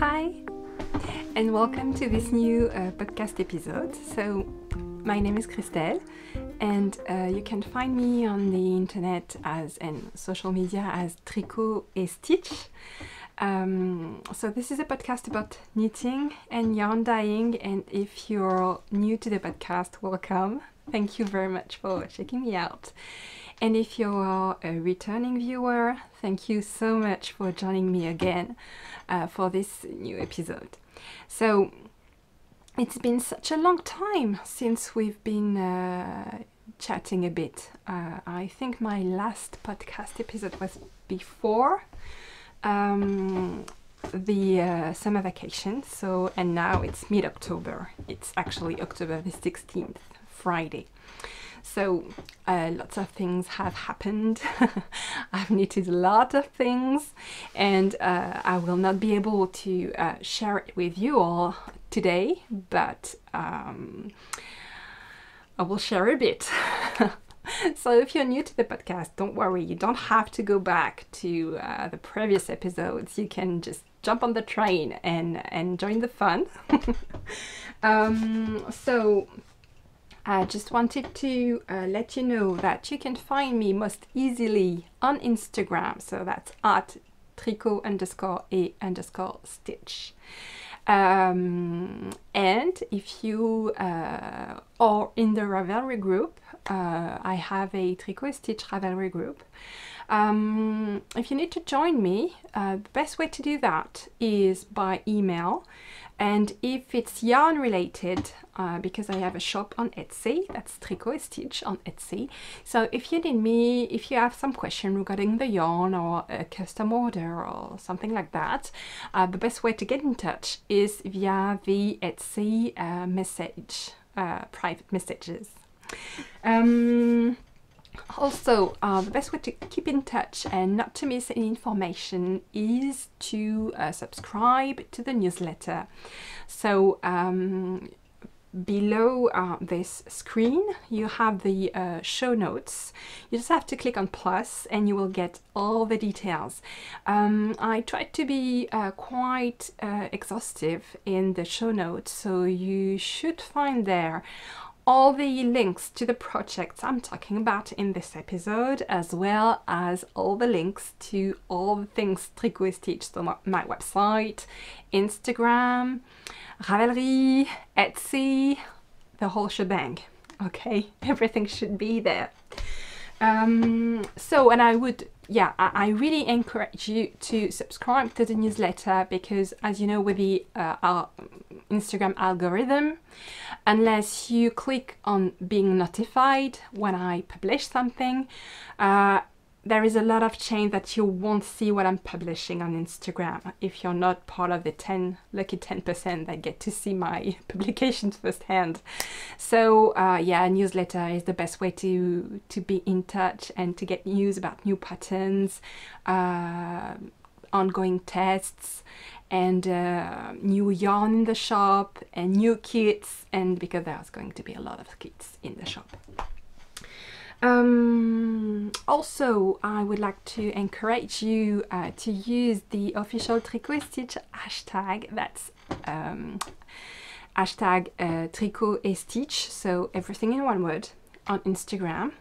Hi, and welcome to this new podcast episode. So, my name is Christelle, and you can find me on the internet and social media as Tricot et Stitch. So this is a podcast about knitting and yarn dyeing, and if you're new to the podcast, welcome. Thank you very much for checking me out. And if you're a returning viewer, thank you so much for joining me again for this new episode. So it's been such a long time since we've been chatting a bit. I think my last podcast episode was before the summer vacation, and now it's mid-October. It's actually October the 16th, Friday. So lots of things have happened. I've knitted a lot of things, and I will not be able to share it with you all today, but I will share a bit. So if you're new to the podcast, don't worry, you don't have to go back to the previous episodes. You can just jump on the train and join the fun. So I just wanted to let you know that you can find me most easily on Instagram. So that's at tricot_et_stitch. And if you are in the Ravelry group, I have a Tricot et Stitch Ravelry group. If you need to join me, the best way to do that is by email. And if it's yarn related, because I have a shop on Etsy, that's Tricot et Stitch on Etsy. So if you need me, if you have some question regarding the yarn or a custom order or something like that, the best way to get in touch is via the Etsy private messages. Also, the best way to keep in touch and not to miss any information is to subscribe to the newsletter. So below this screen you have the show notes. You just have to click on plus and you will get all the details. I tried to be quite exhaustive in the show notes, so you should find there all the links to the projects I'm talking about in this episode, as well as all the links to all the things Tricot et Stitch, so my website, Instagram, Ravelry, Etsy, the whole shebang. Okay, everything should be there. And I really encourage you to subscribe to the newsletter, because as you know, with the Instagram algorithm, unless you click on being notified when I publish something, there is a lot of chance that you won't see what I'm publishing on Instagram if you're not part of the lucky 10% that get to see my publications firsthand. So a newsletter is the best way to be in touch and to get news about new patterns, ongoing tests, and new yarn in the shop, and new kits, and because there's going to be a lot of kits in the shop. Also, I would like to encourage you to use the official Tricot et Stitch hashtag. That's hashtag Tricot et Stitch, so everything in one word, on Instagram.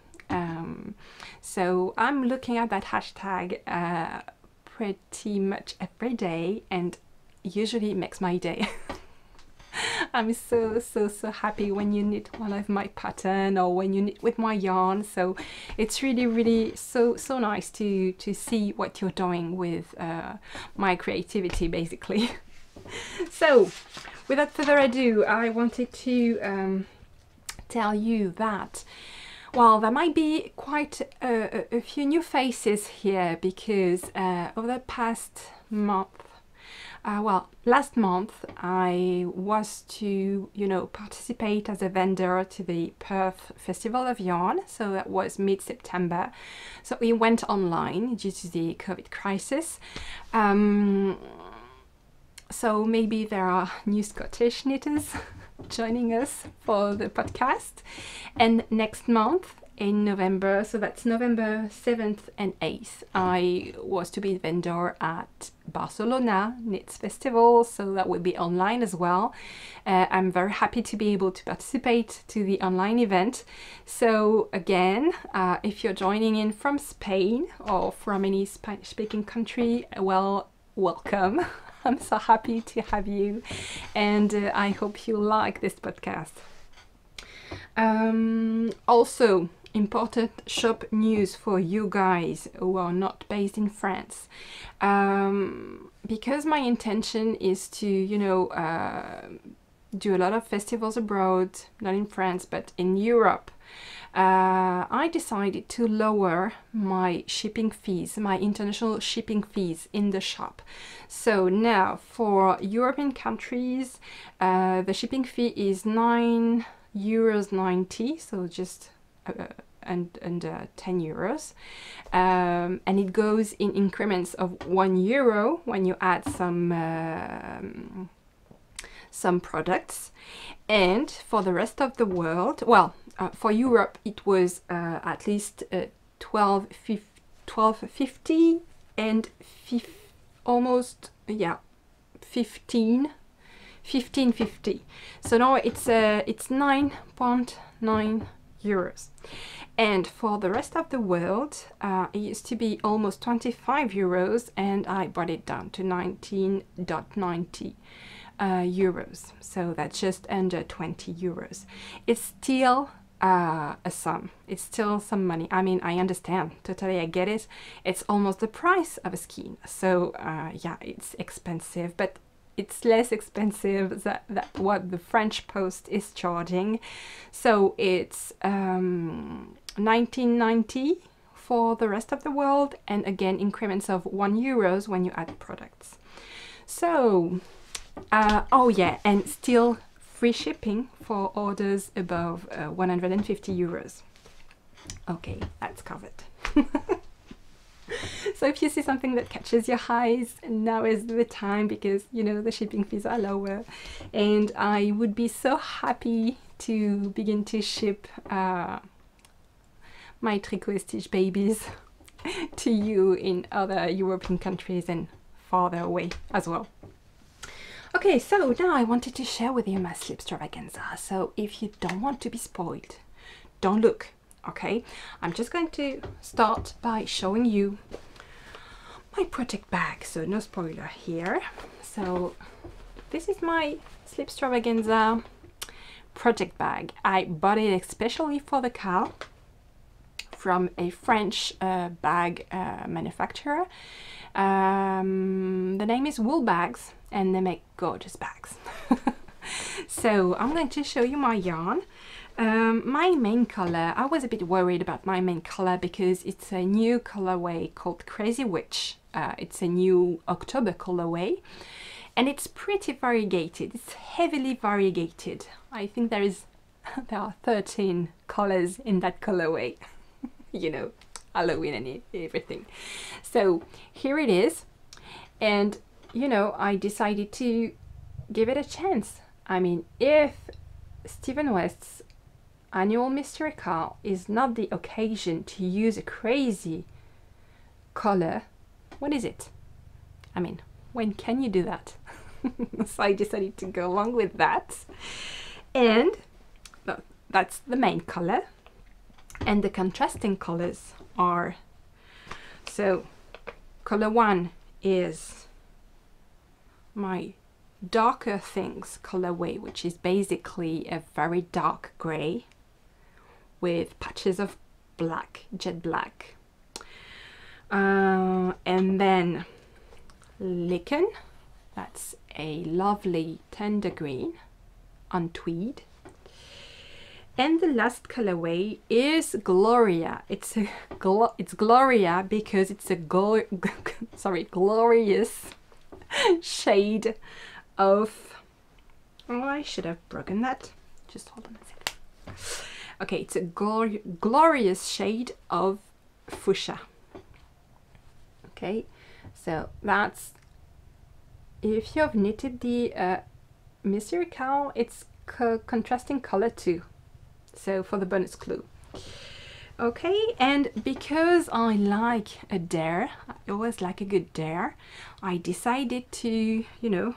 So I'm looking at that hashtag pretty much every day, and usually it makes my day. I'm so happy when you knit one of my pattern or when you knit with my yarn. So it's really so nice to see what you're doing with my creativity, basically. So without further ado, I wanted to tell you that, well, there might be quite a few new faces here, because over the past month, last month I was to, participate as a vendor to the Perth Festival of Yarn. So that was mid-September. So we went online due to the COVID crisis. So maybe there are new Scottish knitters joining us for the podcast. And next month in November, so that's November 7th and 8th. I was to be vendor at Barcelona Knits Festival, so that will be online as well. I'm very happy to be able to participate to the online event. So again, if you're joining in from Spain or from any Spanish-speaking country, well, welcome. I'm so happy to have you, and I hope you like this podcast. Also, important shop news for you guys who are not based in France. Because my intention is to, you know, do a lot of festivals abroad, not in France, but in Europe. I decided to lower my shipping fees, my international shipping fees in the shop. So now for European countries, the shipping fee is €9.90, so just under 10 euros, and it goes in increments of €1 when you add some products. And for the rest of the world, well, for Europe it was at least 12.50 and almost, yeah, 15.50. So now it's 9.9 euros. And for the rest of the world, it used to be almost 25 euros, and I brought it down to 19.90 euros. So that's just under 20 euros. It's still a sum. It's still some money. I mean, I understand. Totally, I get it. It's almost the price of a skein. So yeah, it's expensive, but it's less expensive than what the French Post is charging. So it's 19.90 for the rest of the world, and again increments of €1 when you add products. So oh yeah, and still free shipping for orders above 150 euros. Okay, that's covered. So if you see something that catches your eyes, now is the time, because you know the shipping fees are lower, and I would be so happy to begin to ship my Tricot Stitch babies to you in other European countries and farther away as well. Okay, so now I wanted to share with you my Slipstravaganza. So if you don't want to be spoiled, don't look. Okay, I'm just going to start by showing you my project bag, so no spoiler here. So this is my Slipstravaganza project bag. I bought it especially for the Cowl from a French bag manufacturer. The name is Wool Bags, and they make gorgeous bags. So I'm going to show you my yarn. My main color, I was a bit worried about my main color because it's a new colorway called Crazy Witch. It's a new October colorway, and it's pretty variegated. It's heavily variegated. I think there are 13 colors in that colorway. You know, Halloween and everything. So here it is, and you know, I decided to give it a chance. I mean, if Stephen West's annual Mystery Cowl is not the occasion to use a crazy color, what is it? I mean, when can you do that? So I decided to go along with that, and that's the main color, and the contrasting colors are, so color 1 is my Darker Things colorway, which is basically a very dark gray with patches of black, jet black. And then Lichen, that's a lovely tender green on tweed. And the last colorway is Gloria. It's Gloria because it's a glorious shade of, oh, I should have broken that. Just hold on a second. Okay, it's a glorious shade of fuchsia. Okay, so that's, if you have knitted the Mystery Cowl, it's contrasting color too. So for the bonus clue. Okay, and because I like a dare, I always like a good dare, I decided to, you know,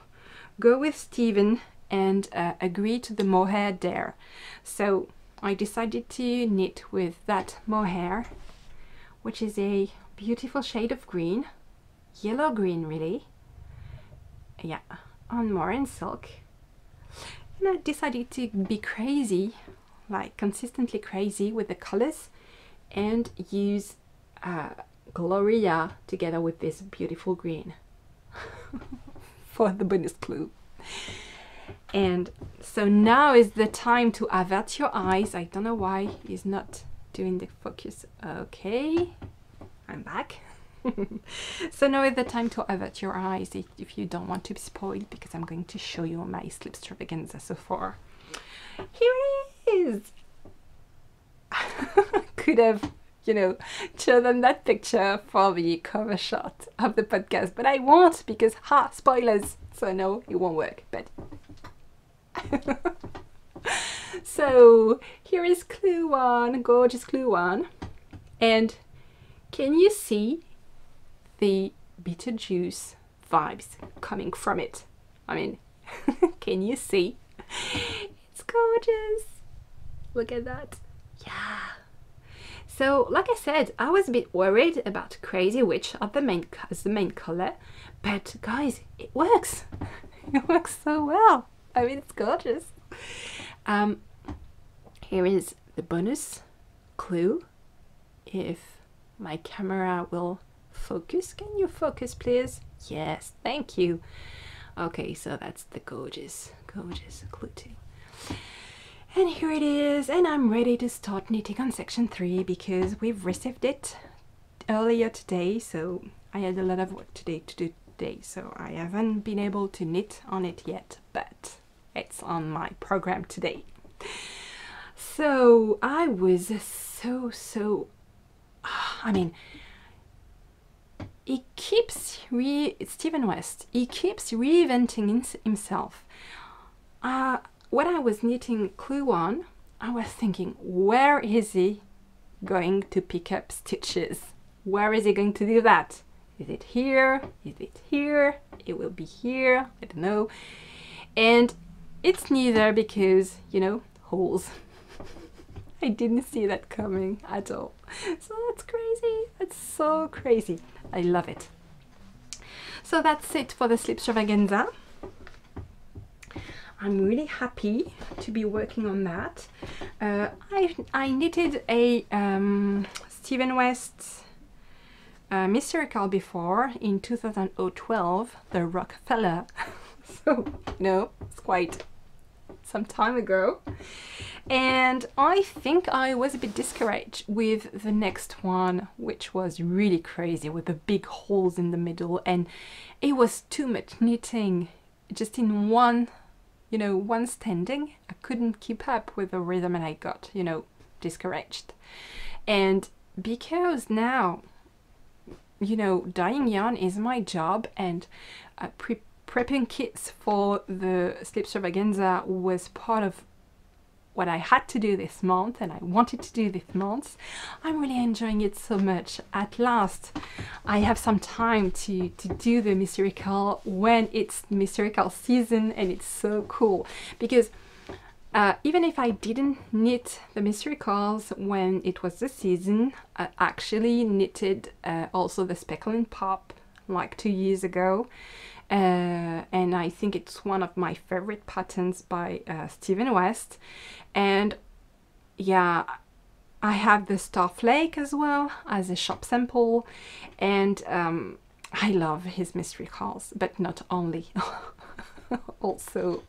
go with Steven and agree to the mohair dare. So I decided to knit with that mohair, which is a beautiful shade of green, yellow green really, yeah, on Morin silk. And I decided to be crazy, like consistently crazy with the colors, and use Gloria together with this beautiful green for the bonus clue. And so now is the time to avert your eyes. I don't know why he's not doing the focus. Okay, I'm back. So now is the time to avert your eyes if you don't want to be spoiled, because I'm going to show you my Slipstravaganza so far. Here it is. Could have, you know, chosen that picture for the cover shot of the podcast, but I won't, because spoilers, so no, it won't work. But so here is clue one, gorgeous clue one, and can you see the bitter juice vibes coming from it? I mean, can you see? It's gorgeous. Look at that. Yeah. So, like I said, I was a bit worried about Crazy Witch as the main color, but guys, it works. It works so well. I mean, it's gorgeous. Here is the bonus clue. If my camera will focus, can you focus, please? Yes, thank you. Okay, so that's the gorgeous clue 2. And here it is, and I'm ready to start knitting on section 3 because we've received it earlier today, so I had a lot of work to do today, so I haven't been able to knit on it yet, but it's on my program today. So I was I mean, Steven West, he keeps reinventing himself. When I was knitting clue 1, I was thinking, where is he going to pick up stitches? Where is he going to do that? Is it here? Is it here? It will be here. I don't know. And it's neither, because, you know, holes. I didn't see that coming at all. So that's crazy. That's so crazy. I love it. So that's it for the Slipstravaganza. I'm really happy to be working on that. I knitted a Steven West mystery cowl before in 2012, the Rockefeller. So, you know, it's quite some time ago. And I think I was a bit discouraged with the next one, which was really crazy with the big holes in the middle, and it was too much knitting just in one, you know, one standing. I couldn't keep up with the rhythm and I got, you know, discouraged. And because now, you know, dyeing yarn is my job, and prepping kits for the Slipstravaganza was part of what I had to do this month, and I wanted to do this month. I'm really enjoying it so much. At last, I have some time to do the mystery cowl when it's mystery cowl season, and it's so cool because even if I didn't knit the mystery cowls when it was the season, I actually knitted also the Speckle and Pop like 2 years ago. And I think it's one of my favorite patterns by Steven West. And yeah, I have the Starflake as well as a shop sample, and I love his mystery cowls, but not only, also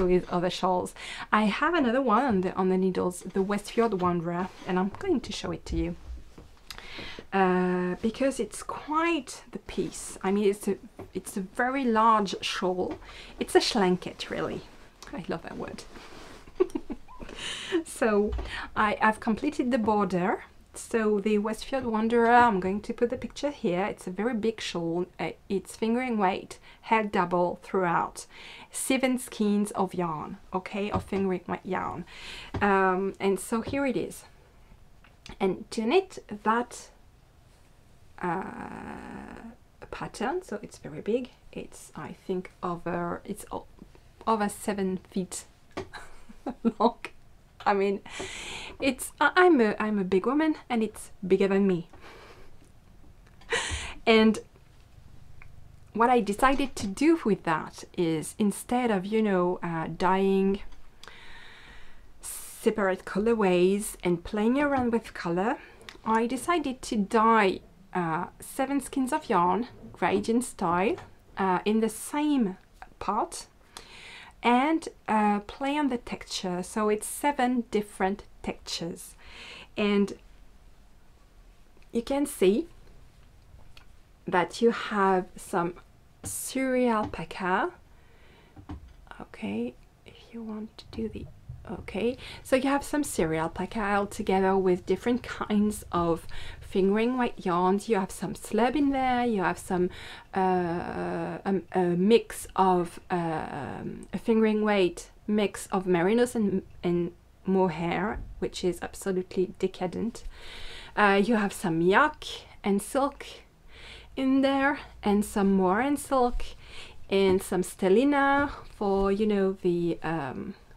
his other shawls. I have another one on the needles, the Westfjord Wanderer, and I'm going to show it to you. Because it's quite the piece. I mean, it's a very large shawl. It's a schlanket, really. I love that word. So I've completed the border. So the Westfjord Wanderer, I'm going to put the picture here. It's a very big shawl. It's fingering weight, held double throughout. 7 skeins of yarn, okay, of fingering weight yarn. And so here it is. And to knit that pattern, so it's very big, it's I think over 7 feet long. I mean, I'm a big woman and it's bigger than me. And what I decided to do with that is, instead of, you know, dyeing separate colorways and playing around with color, I decided to dye 7 skeins of yarn, gradient style, in the same part, and play on the texture. So it's 7 different textures, and you can see that you have some cereal alpaca. Okay, if you want to do the okay, so you have some cereal alpaca all together with different kinds of fingering weight yarns. You have some slub in there, you have some a mix of a fingering weight mix of merinos and mohair, which is absolutely decadent. You have some yak and silk in there, and some more and silk, and some stellina for, you know, the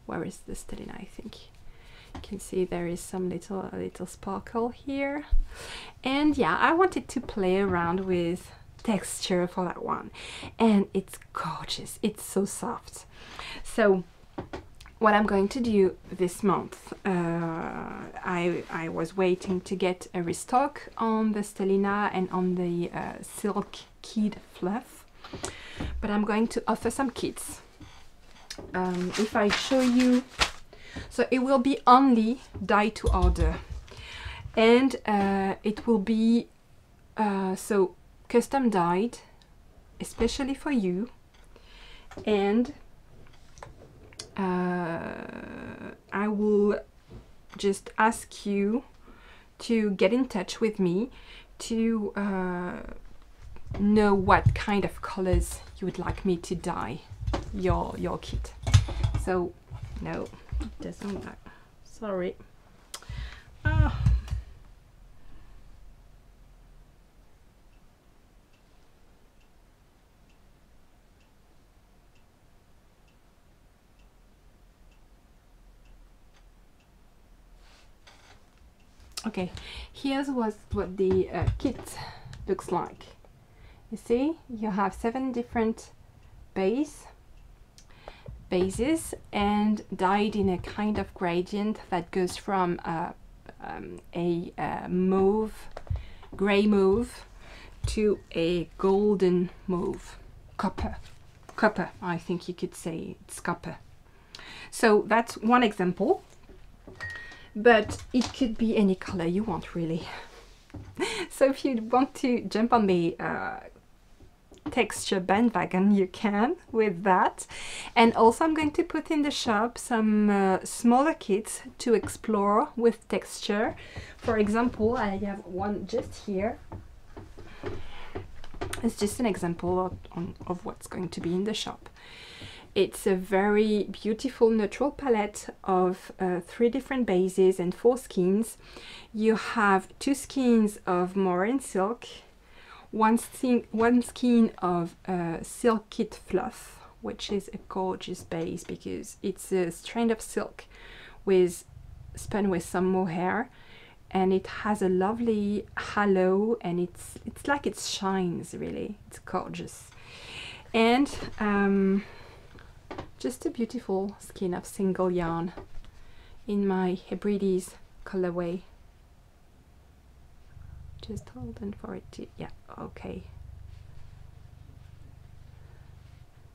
where is the stellina? I think you can see there is some little sparkle here. And yeah, I wanted to play around with texture for that one, and it's gorgeous, it's so soft. So what I'm going to do this month, I was waiting to get a restock on the stellina and on the silk kid fluff, but I'm going to offer some kits. If I show you, so it will be only dye to order, and it will be so custom dyed especially for you, and I will just ask you to get in touch with me to know what kind of colors you would like me to dye your kit. So no, it doesn't work. Sorry. Okay, here's what the kit looks like. You see, you have 7 different bases and dyed in a kind of gradient that goes from a mauve, grey mauve, to a golden mauve, copper, I think you could say it's copper. So that's one example, but it could be any color you want, really. So if you want to jump on the texture bandwagon, you can with that. And also I'm going to put in the shop some smaller kits to explore with texture. For example, I have one just here. It's just an example of what's going to be in the shop. It's a very beautiful neutral palette of 3 different bases and 4 skeins. You have 2 skeins of Mohair silk, one skein of silk kit fluff, which is a gorgeous base because it's a strand of silk spun with some mohair, and it has a lovely halo, and it's like it shines, really. It's gorgeous. And just a beautiful skein of single yarn in my Hebrides colorway. Just hold on for it to, yeah, okay.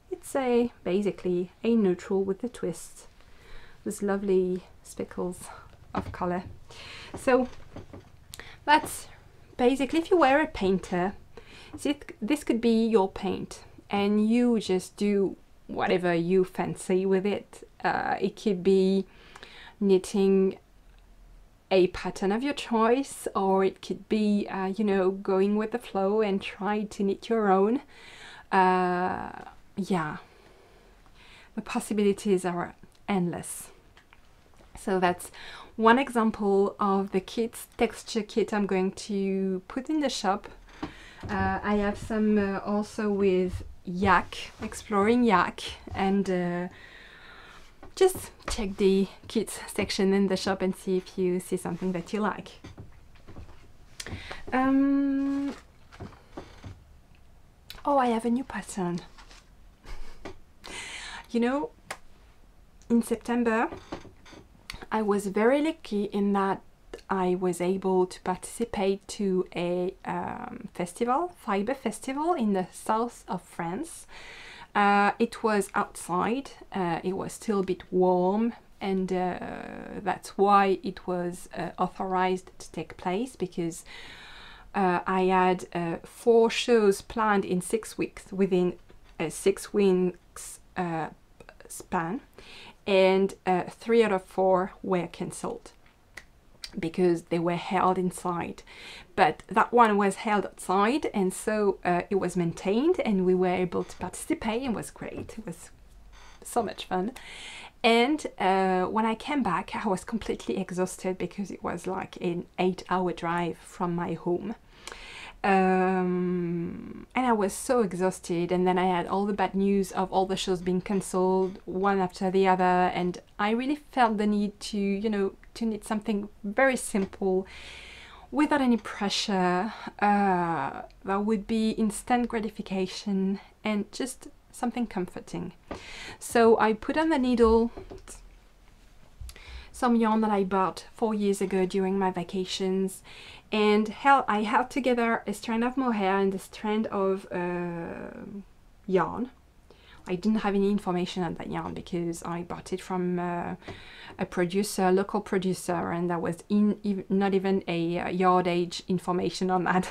It's basically a neutral with a twist, with lovely speckles of color. So that's basically, if you were a painter, this could be your paint, and you just do whatever you fancy with it. It could be knitting a pattern of your choice, or it could be you know, going with the flow and try to knit your own. Yeah, the possibilities are endless. So that's one example of the kits, texture kit I'm going to put in the shop. I have some also with yak, exploring yak, and just check the kits section in the shop and see if you see something that you like. Oh, I have a new pattern. You know, in September, I was very lucky in that I was able to participate to a festival, fiber festival in the south of France. It was outside, it was still a bit warm, and that's why it was authorized to take place, because I had 4 shows planned in 6 weeks, within a 6 weeks span, and 3 out of 4 were cancelled because they were held inside. But that one was held outside, and so it was maintained and we were able to participate. It was great, it was so much fun. And when I came back, I was completely exhausted because it was like an 8-hour drive from my home. And I was so exhausted, and then I had all the bad news of all the shows being cancelled one after the other, and I really felt the need to, you know, to need something very simple without any pressure, that would be instant gratification and just something comforting. So I put on the needle some yarn that I bought 4 years ago during my vacations, and I held together a strand of mohair and a strand of yarn. I didn't have any information on that yarn because I bought it from a producer, local producer, and there was not even a yardage information on that.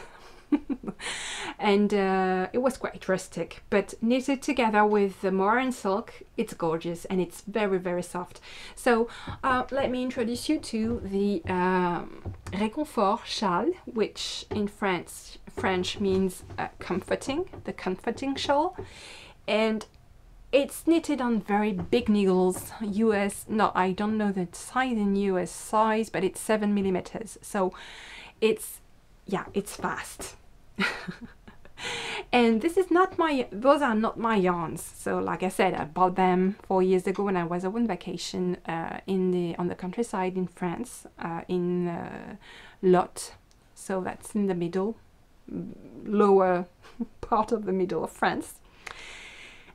And it was quite rustic, but knitted together with the mohair and silk, it's gorgeous and it's very, very soft. So let me introduce you to the Réconfort shawl, which in French means comforting, the comforting shawl, and it's knitted on very big needles, I don't know the size in US size, but it's 7 millimeters, so it's fast. And those are not my yarns. So like I said, I bought them 4 years ago when I was on vacation on the countryside in France, in Lot. So that's in the middle, lower part of the middle of France.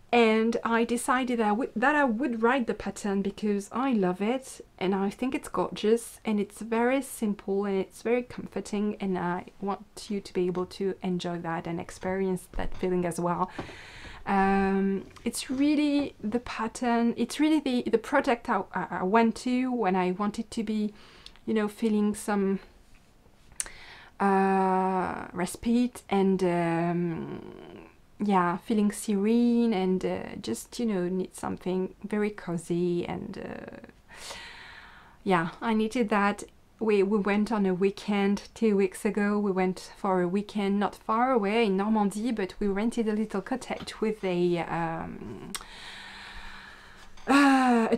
And I decided that I would write the pattern because I love it and I think it's gorgeous and it's very simple and it's very comforting, and I want you to be able to enjoy that and experience that feeling as well. It's really the pattern, it's really the project I went to when I wanted to be, you know, feeling some respite and yeah, feeling serene and just, you know, need something very cozy. And yeah, I needed that. We went on a weekend 2 weeks ago. We went for a weekend not far away in Normandy, but we rented a little cottage with a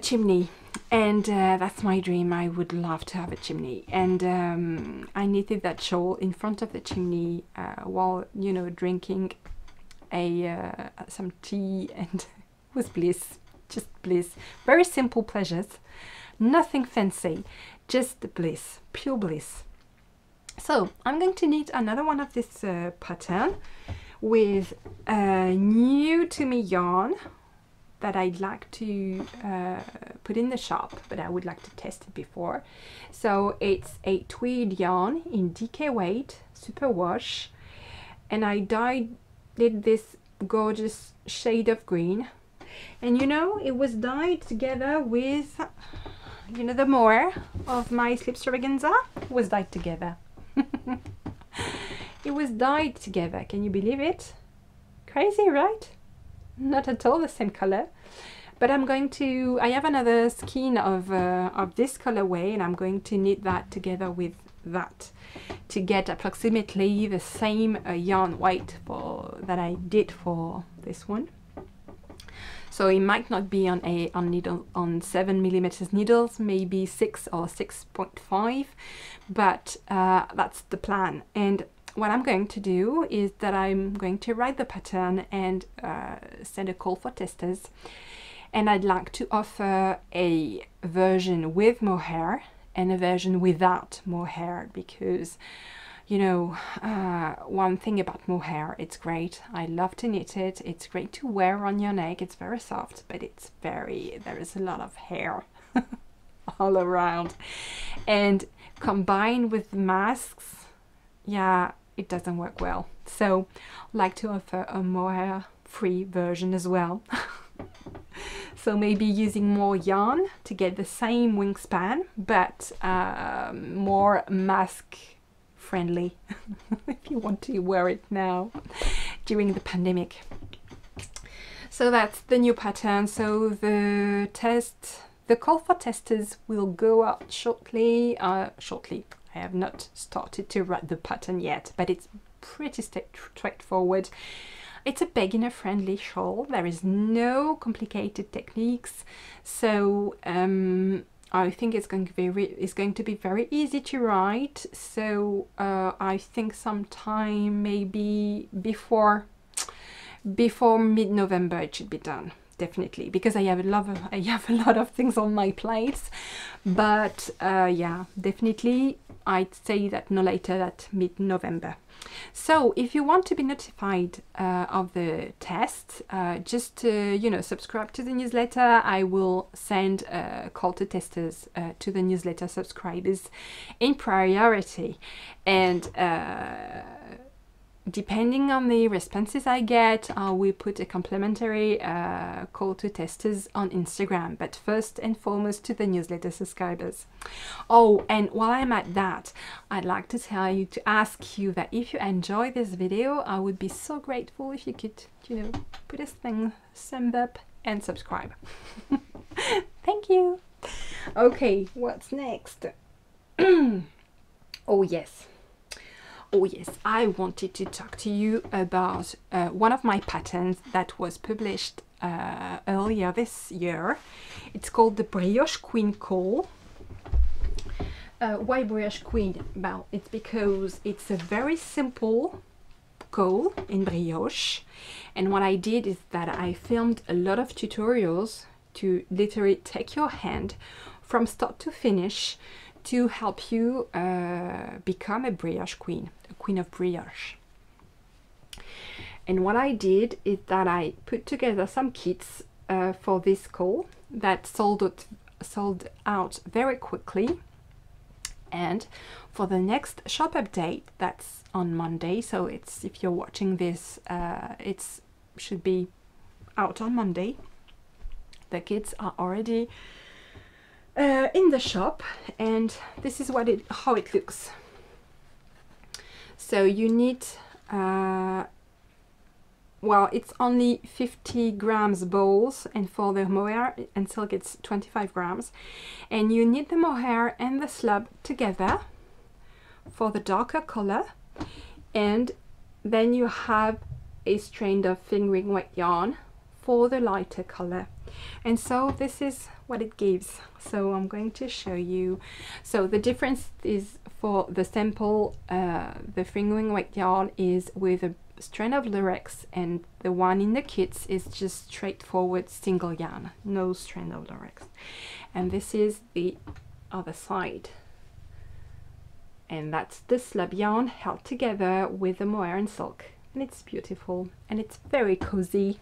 chimney, and that's my dream. I would love to have a chimney, and I knitted that shawl in front of the chimney while, you know, drinking some tea, and it was bliss, just bliss. Very simple pleasures, nothing fancy, just bliss, pure bliss. So I'm going to knit another one of this pattern with new to me yarn that I'd like to put in the shop, but I would like to test it before. So it's a tweed yarn in DK weight, super wash, and I did this gorgeous shade of green, and you know, it was dyed together with, you know, the mohair of my Slipstravaganza was dyed together. It was dyed together, can you believe it? Crazy, right? Not at all the same color, but I have another skein of this colorway, and I'm going to knit that together with that to get approximately the same yarn weight that I did for this one. So it might not be on needle on 7mm needles, maybe 6 or 6.5, but that's the plan. And what I'm going to do is that I'm going to write the pattern and send a call for testers. And I'd like to offer a version with mohair and a version without mohair, because, you know, one thing about mohair, it's great. I love to knit it. It's great to wear on your neck. It's very soft, but there is a lot of hair all around. And combined with masks, yeah, it doesn't work well. So I'd like to offer a mohair-free version as well. So maybe using more yarn to get the same wingspan, but more mask friendly if you want to wear it now during the pandemic. So that's the new pattern. So the call for testers will go out shortly. I have not started to write the pattern yet, but it's pretty straightforward. It's a beginner friendly shawl. There is no complicated techniques, so I think it's going to be very easy to write. So I think sometime maybe before mid-November it should be done, definitely, because I have a lot of things on my plates. But yeah, definitely I'd say that no later than mid-November. So if you want to be notified of the test, just you know, subscribe to the newsletter. I will send a call to testers to the newsletter subscribers in priority, and depending on the responses I get, I will put a complimentary call to testers on Instagram, but first and foremost to the newsletter subscribers. Oh, and while I'm at that, I'd like to ask you that if you enjoy this video, I would be so grateful if you could, you know, put a thumbs up and subscribe. Thank you. Okay, what's next? Oh yes. Oh yes, I wanted to talk to you about one of my patterns that was published earlier this year. It's called the Brioche Queen Cowl. Why Brioche Queen? Well, it's because it's a very simple cowl in brioche, and what I did is that I filmed a lot of tutorials to literally take your hand from start to finish to help you become a brioche queen, a queen of brioche. And what I did is that I put together some kits for this cowl that sold out very quickly. And for the next shop update, that's on Monday, so it's, if you're watching this, it should be out on Monday. The kits are already in the shop, and this is how it looks. So you need well, it's only 50 grams balls, and for the mohair and silk it's 25 grams, and you knit the mohair and the slub together for the darker color, and then you have a strand of fingering weight yarn for the lighter color. And so this is what it gives. So I'm going to show you. So the difference is, for the sample, the fingering weight yarn is with a strand of lurex, and the one in the kits is just straightforward single yarn, no strand of lurex. And this is the other side, and that's the slub yarn held together with the mohair and silk, and it's beautiful, and it's very cozy.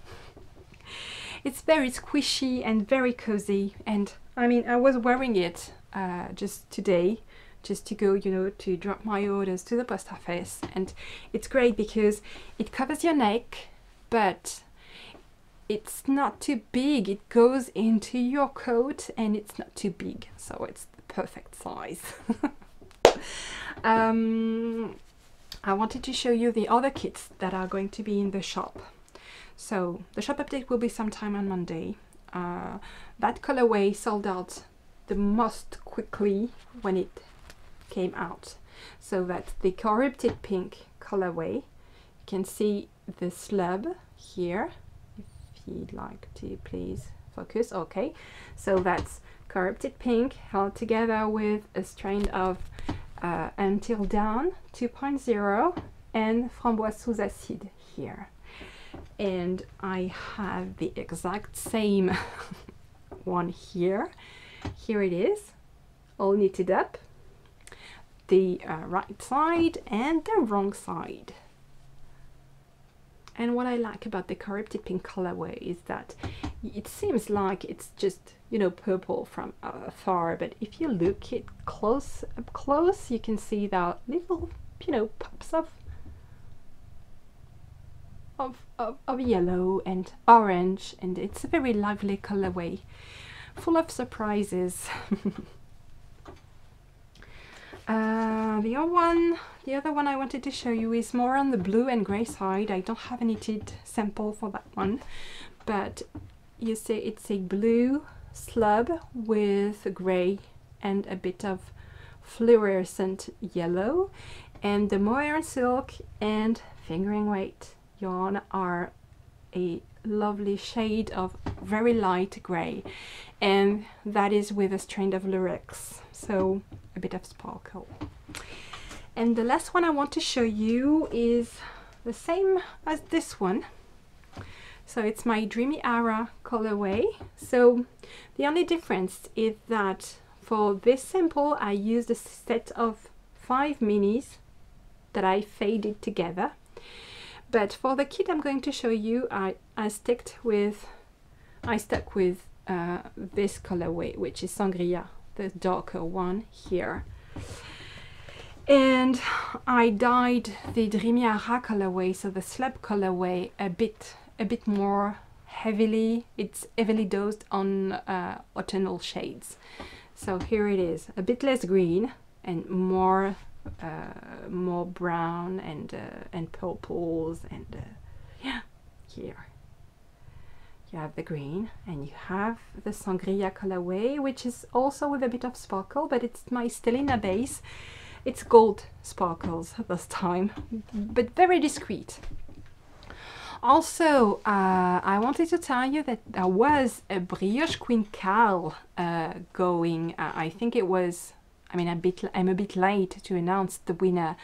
It's very squishy and very cozy, and I mean, I was wearing it just today, just to go, you know, to drop my orders to the post office, and it's great because it covers your neck, but it's not too big. It goes into your coat, and it's not too big, so it's the perfect size. I wanted to show you the other kits that are going to be in the shop. So the shop update will be sometime on Monday. That colorway sold out the most quickly when it came out. So that's the corrupted pink colorway. You can see the slub here, if you'd like to please focus. Okay, so that's Corrupted Pink held together with a strain of Until Dawn 2.0 and Framboise sous acide here. And I have the exact same one here. Here it is, all knitted up, the right side and the wrong side. And what I like about the Corrupted Pink colorway is that it seems like it's just, you know, purple from afar, but if you look it up close, you can see that little, you know, pops of yellow and orange, and it's a very lively colorway, full of surprises. The other one I wanted to show you is more on the blue and grey side. I don't have a knitted sample for that one, but you see it's a blue slub with grey and a bit of fluorescent yellow, and the mohair silk and fingering weight yarn are a lovely shade of very light grey, and that is with a strand of lurex, so a bit of sparkle. And the last one I want to show you is the same as this one, so it's my Dreamy Ara colorway. So the only difference is that for this sample I used a set of 5 minis that I faded together, but for the kit I'm going to show you, I stuck with this colorway, which is Sangria, the darker one here. And I dyed the Dreamy Ara colorway, so the slab colorway, a bit more heavily. It's heavily dosed on autumnal shades. So here it is, a bit less green and more brown and purples, and yeah, here you have the green and you have the Sangria colorway, which is also with a bit of sparkle, but it's my Stellina base. It's gold sparkles this time, but very discreet. Also, I wanted to tell you that there was a Brioche Queen Cowl going. I think it was, I mean, I'm a bit late to announce the winner,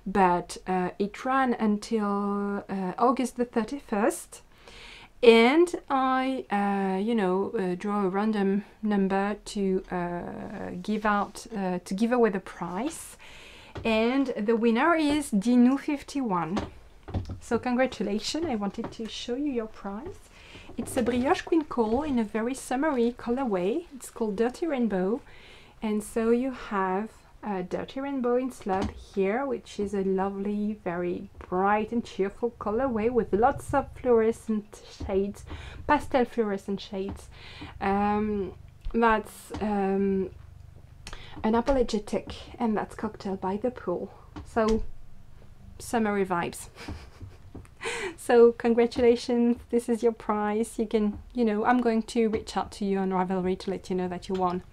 but it ran until August the 31st. And I, you know, draw a random number to give away the prize, and the winner is Dinu51. So congratulations! I wanted to show you your prize. It's a Brioche Queen Cowl in a very summery colorway. It's called Dirty Rainbow, and so you have a Dirty Rainbow in slab here, which is a lovely, very bright and cheerful colorway with lots of fluorescent shades, pastel fluorescent shades. That's Unapologetic, and that's Cocktail by the Pool. So summery vibes. So congratulations, this is your prize. You can, you know, I'm going to reach out to you on Ravelry to let you know that you won.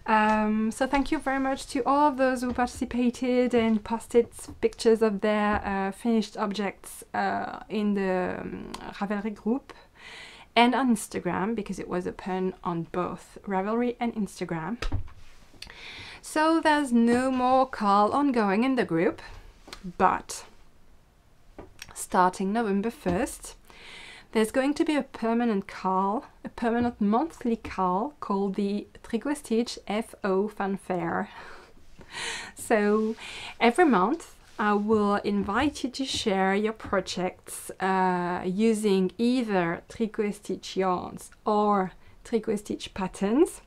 So thank you very much to all of those who participated and posted pictures of their finished objects in the Ravelry group and on Instagram, because it was open on both Ravelry and Instagram. So there's no more call ongoing in the group, but starting November 1st, there's going to be a permanent call, a permanent monthly call called the Tricot Stitch FO Fanfare. So every month I will invite you to share your projects using either Tricot Stitch yarns or Tricot Stitch patterns,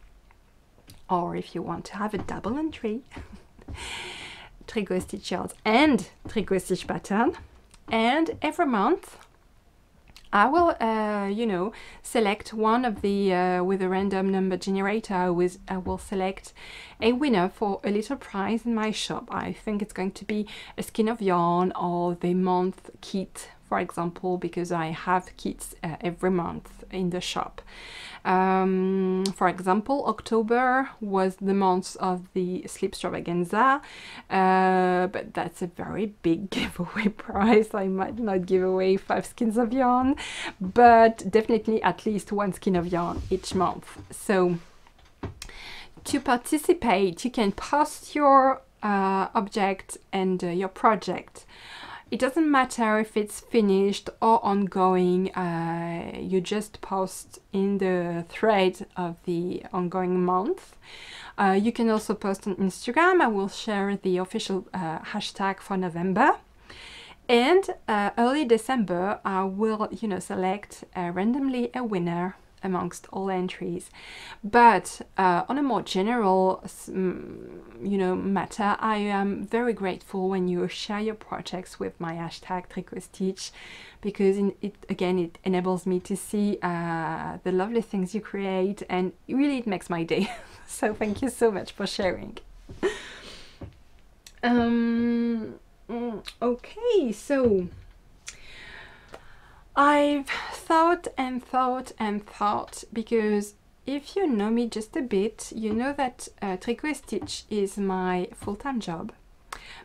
or if you want to have a double entry, Tricot Stitch yarns and Tricot Stitch pattern. And every month I will, you know, select one of the, with a random number generator, I will select a winner for a little prize in my shop. I think it's going to be a skein of yarn or the month kit, for example, because I have kits every month in the shop. For example, October was the month of the Slipstravaganza, but that's a very big giveaway price. I might not give away 5 skeins of yarn, but definitely at least 1 skein of yarn each month. So to participate, you can post your object and your project. It doesn't matter if it's finished or ongoing, you just post in the thread of the ongoing month. You can also post on Instagram. I will share the official hashtag for November. And early December, I will, select randomly a winner amongst all entries. But on a more general matter, I am very grateful when you share your projects with my hashtag Tricot Stitch, because it enables me to see the lovely things you create, and really it makes my day. So thank you so much for sharing. Okay, so I've thought and thought and thought, because if you know me just a bit, you know that Tricot Stitch is my full-time job,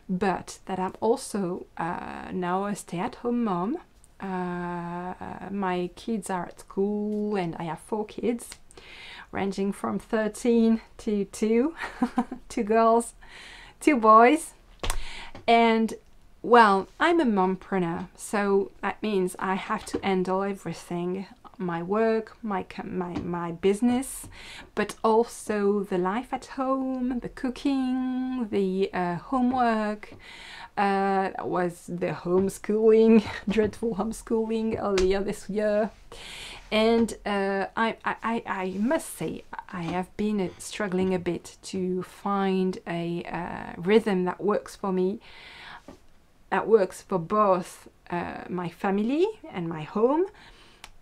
but that I'm also now a stay-at-home mom. My kids are at school and I have 4 kids, ranging from 13 to 2, 2 girls, 2 boys. And well, I'm a mompreneur, so that means I have to handle everything, my work, my business, but also the life at home, the cooking, the homework. That was the homeschooling, dreadful homeschooling earlier this year. And I must say, I have been struggling a bit to find a rhythm that works for me, that works for both my family and my home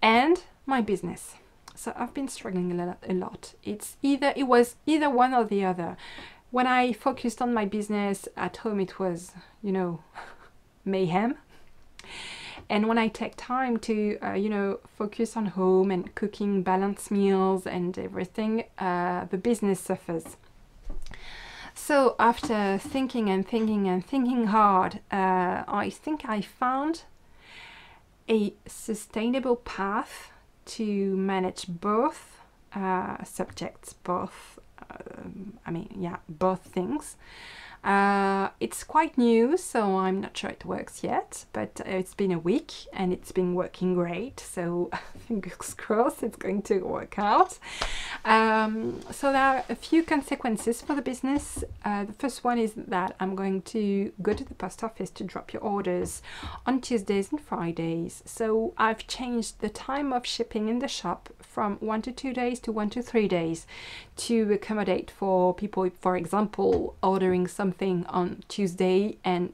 and my business. So I've been struggling a lot. It was either one or the other. When I focused on my business at home, it was, mayhem. And when I take time to, focus on home and cooking balanced meals and everything, the business suffers. So after thinking and thinking and thinking hard, I think I found a sustainable path to manage both subjects, both things. It's quite new, so I'm not sure it works yet, but it's been a week and it's been working great, so fingers crossed it's going to work out. So there are a few consequences for the business. The first one is that I'm going to go to the post office to drop your orders on Tuesdays and Fridays. So I've changed the time of shipping in the shop from 1 to 2 days to 1 to 3 days to accommodate for people, for example, ordering something on Tuesday and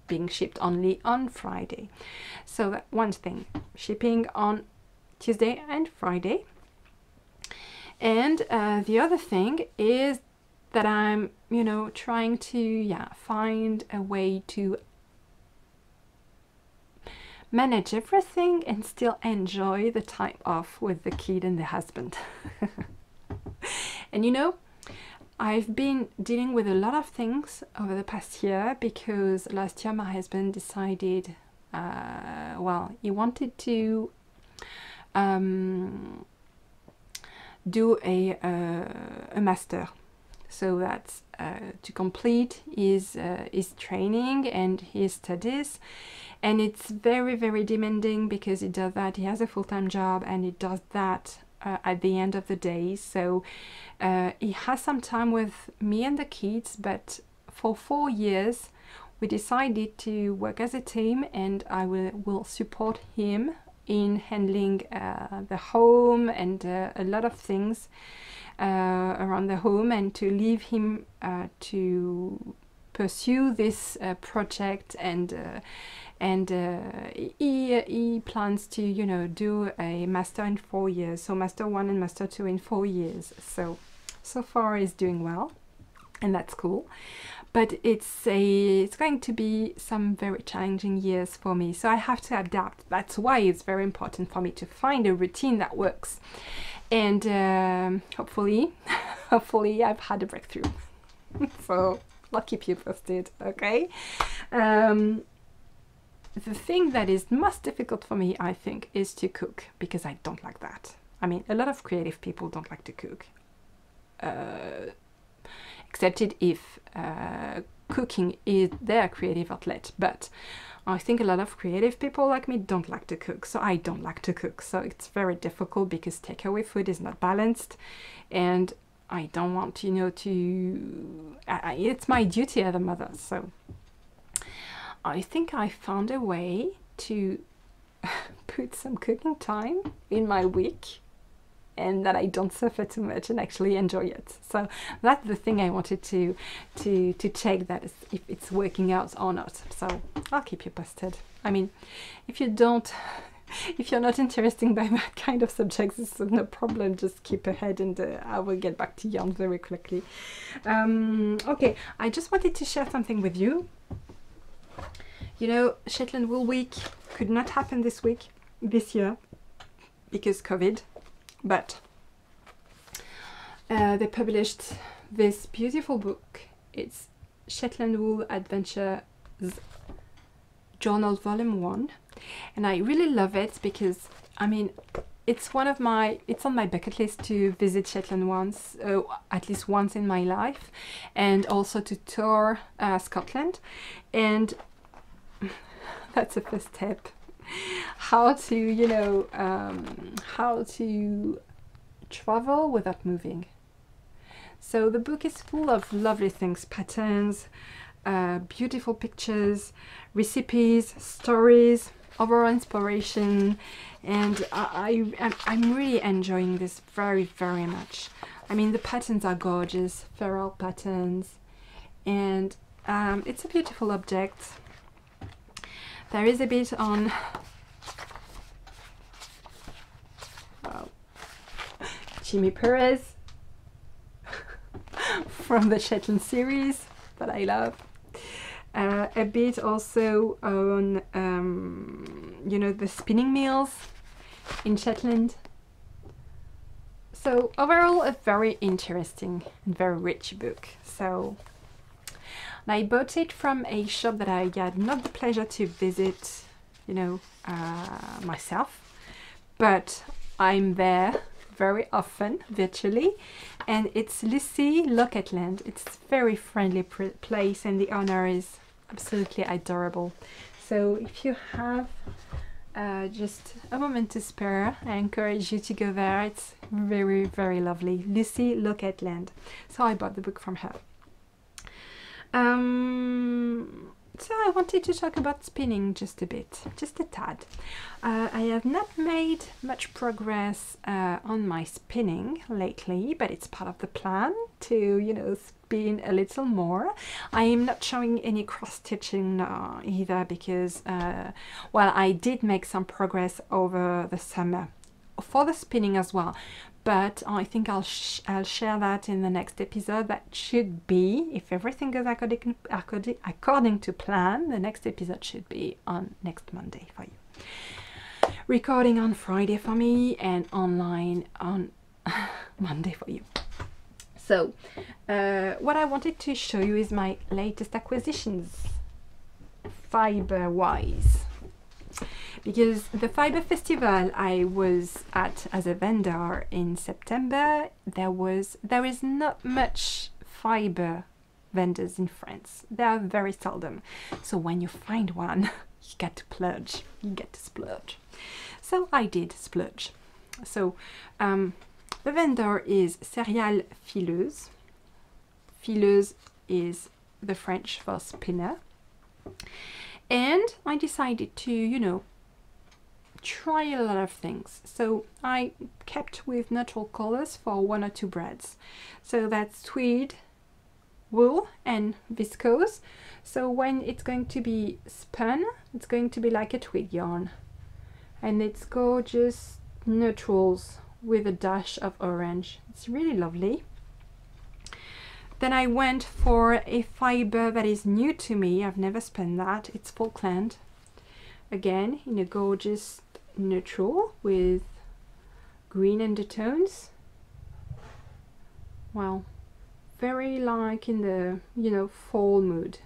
being shipped only on Friday. So that one thing, shipping on Tuesday and Friday. And the other thing is that I'm, trying to find a way to manage everything and still enjoy the time off with the kid and the husband. And I've been dealing with a lot of things over the past year, because last year my husband decided, he wanted to do a master. So that's to complete his training and his studies. And it's very, very demanding, because he does that, he has a full-time job and he does that at the end of the day. So he has some time with me and the kids, but for 4 years we decided to work as a team, and I will support him in handling the home and a lot of things around the home, and to leave him to pursue this project. And he plans to do a master in 4 years, so master 1 and master 2 in 4 years. So far he's doing well, and that's cool. But it's going to be some very challenging years for me, so I have to adapt. That's why it's very important for me to find a routine that works. And hopefully I've had a breakthrough. So I'll keep you posted, okay? The thing that is most difficult for me, I think, is to cook, because I don't like that. I mean, a lot of creative people don't like to cook, except if cooking is their creative outlet. But I think a lot of creative people like me don't like to cook, so I don't like to cook. So it's very difficult because takeaway food is not balanced, and I don't want, you know, to... it's my duty as a mother, so... I think I found a way to put some cooking time in my week and that I don't suffer too much and actually enjoy it. So that's the thing I wanted to check, that if it's working out or not. So I'll keep you posted. I mean, if you're not interested by that kind of subjects, it's no problem, just keep ahead and I will get back to yarn very quickly. Okay, I just wanted to share something with you. You know, Shetland Wool Week could not happen this year, because COVID, but they published this beautiful book. It's Shetland Wool Adventures Journal Volume 1, and I really love it because, I mean, it's on my bucket list to visit Shetland once, at least once in my life, and also to tour Scotland. And that's the first step, how to, you know, how to travel without moving. So the book is full of lovely things, patterns, beautiful pictures, recipes, stories, overall inspiration, and I'm really enjoying this very, very much. I mean, the patterns are gorgeous, feral patterns, and it's a beautiful object. There is a bit on, wow, Jimmy Perez from the Shetland series that I love. A bit also on, you know, the spinning mills in Shetland. So overall, a very interesting and very rich book. So I bought it from a shop that I had not the pleasure to visit, you know, myself, but I'm there very often virtually, and it's Lucy Locketland. It's a very friendly place, and the owner is absolutely adorable. So if you have just a moment to spare, I encourage you to go there. It's very, very lovely. Lucy Locketland. So I bought the book from her. So I wanted to talk about spinning just a bit, just a tad. I have not made much progress on my spinning lately, but it's part of the plan to, you know, spin a little more. I am not showing any cross-stitching either because, well, I did make some progress over the summer for the spinning as well. But I think I'll share that in the next episode. That should be, if everything goes according to plan, the next episode should be on next Monday for you. Recording on Friday for me and online on Monday for you. So, what I wanted to show you is my latest acquisitions, fiber-wise. Because the Fiber Festival I was at as a vendor in September, there is not much fiber vendors in France. They are very seldom. So when you find one, you get to splurge. You get to splurge. So I did splurge. So the vendor is Céréales Fileuses. Fileuse is the French for spinner. And I decided to, you know, try a lot of things. So I kept with natural colors for 1 or 2 breads. So that's tweed, wool and viscose. So when it's going to be spun, it's going to be like a tweed yarn. And it's gorgeous neutrals with a dash of orange. It's really lovely. Then I went for a fiber that is new to me. I've never spun that. It's Falkland. Again, in a gorgeous neutral with green undertones. Wow, very like in the, you know, fall mood.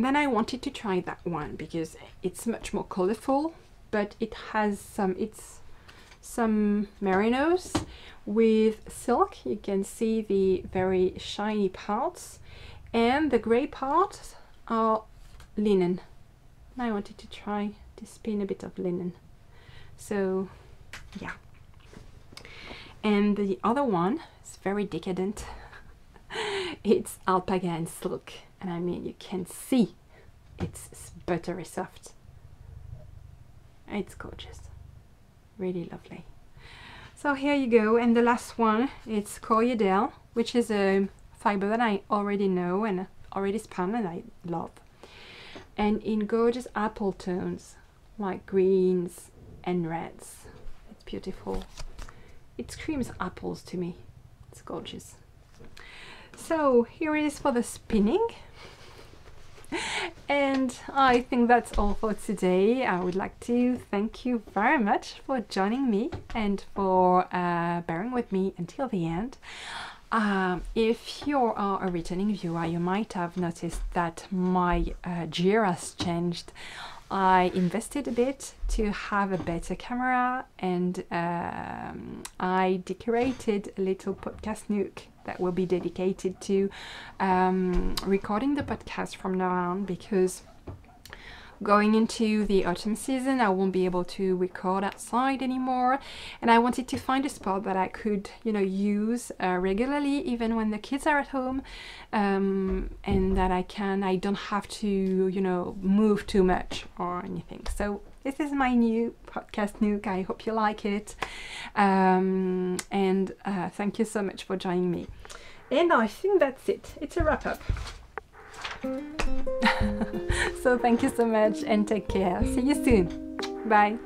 Then I wanted to try that one because it's much more colorful, but it has some merinos with silk. You can see the very shiny parts, and the gray parts are linen. I wanted to try to spin a bit of linen. So yeah. And the other one is very decadent. It's alpaca and silk, and I mean, you can see it's buttery soft. It's gorgeous, really lovely. So here you go. And the last one, it's Corriedale, which is a fiber that I already know and already spun and I love, and in gorgeous apple tones like greens and reds. It's beautiful. It screams apples to me. It's gorgeous. So here it is for the spinning. And I think that's all for today. I would like to thank you very much for joining me and for bearing with me until the end. If you are a returning viewer, you might have noticed that my gear has changed. I invested a bit to have a better camera, and I decorated a little podcast nook that will be dedicated to recording the podcast from now on, because going into the autumn season I won't be able to record outside anymore, and I wanted to find a spot that I could, you know, use regularly even when the kids are at home, and that I don't have to, you know, move too much or anything. So this is my new podcast nook. I hope you like it, and thank you so much for joining me. And I think that's it. It's a wrap up. So thank you so much and take care. See you soon. Bye.